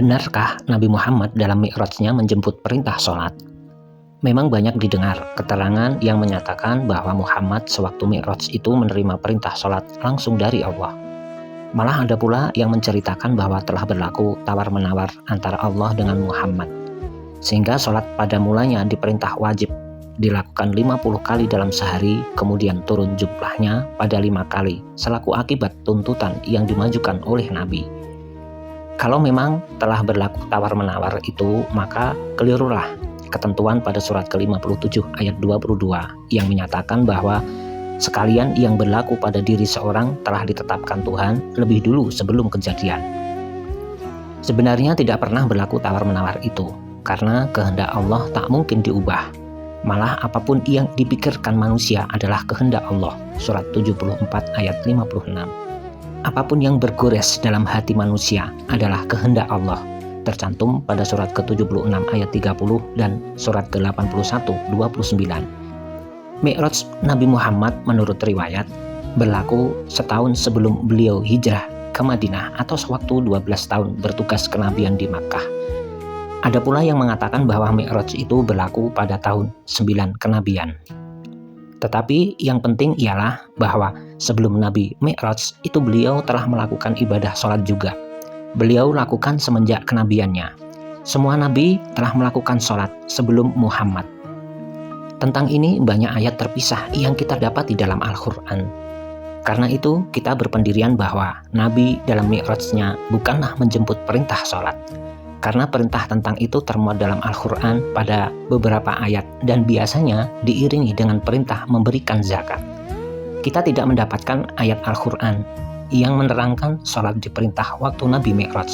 Benarkah Nabi Muhammad dalam Mi'rajnya menjemput perintah sholat? Memang banyak didengar keterangan yang menyatakan bahwa Muhammad sewaktu Mi'raj itu menerima perintah sholat langsung dari Allah. Malah ada pula yang menceritakan bahwa telah berlaku tawar-menawar antara Allah dengan Muhammad, sehingga sholat pada mulanya diperintah wajib dilakukan 50 kali dalam sehari, kemudian turun jumlahnya pada 5 kali selaku akibat tuntutan yang dimajukan oleh Nabi. Kalau memang telah berlaku tawar-menawar itu, maka kelirulah ketentuan pada surat ke-57 ayat 22 yang menyatakan bahwa sekalian yang berlaku pada diri seorang telah ditetapkan Tuhan lebih dulu sebelum kejadian. Sebenarnya tidak pernah berlaku tawar-menawar itu, karena kehendak Allah tak mungkin diubah. Malah apapun yang dipikirkan manusia adalah kehendak Allah. Surat 74 ayat 56. Apapun yang bergores dalam hati manusia adalah kehendak Allah, tercantum pada surat ke-76 ayat 30 dan surat ke-81 29. Mi'raj Nabi Muhammad menurut riwayat berlaku setahun sebelum beliau hijrah ke Madinah atau sewaktu 12 tahun bertugas kenabian di Makkah. Ada pula yang mengatakan bahwa Mi'raj itu berlaku pada tahun 9 kenabian. Tetapi yang penting ialah bahwa sebelum Nabi Mi'raj itu beliau telah melakukan ibadah sholat juga. Beliau lakukan semenjak kenabiannya. Semua nabi telah melakukan sholat sebelum Muhammad. Tentang ini banyak ayat terpisah yang kita dapat di dalam Al-Quran. Karena itu kita berpendirian bahwa Nabi dalam Mi'rajnya bukanlah menjemput perintah sholat. Karena perintah tentang itu termuat dalam Al-Quran pada beberapa ayat dan biasanya diiringi dengan perintah memberikan zakat. Kita tidak mendapatkan ayat Al-Quran yang menerangkan sholat diperintah waktu Nabi Mi'raj.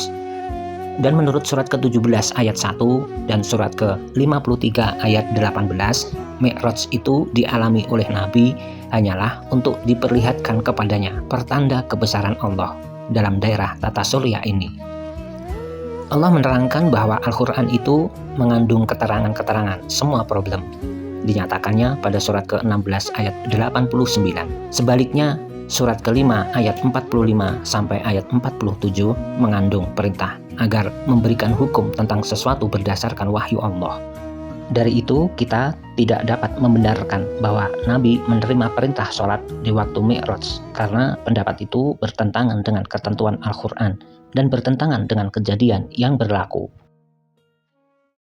Dan menurut surat ke-17 ayat 1 dan surat ke-53 ayat 18, Mi'raj itu dialami oleh Nabi hanyalah untuk diperlihatkan kepadanya pertanda kebesaran Allah dalam daerah tata surya ini. Allah menerangkan bahwa Al-Quran itu mengandung keterangan-keterangan semua problem. Dinyatakannya pada surat ke-16 ayat 89. Sebaliknya, surat ke-5 ayat 45 sampai ayat 47 mengandung perintah agar memberikan hukum tentang sesuatu berdasarkan wahyu Allah. Dari itu, kita tidak dapat membenarkan bahwa Nabi menerima perintah sholat di waktu Mi'raj, karena pendapat itu bertentangan dengan ketentuan Al-Quran dan bertentangan dengan kejadian yang berlaku.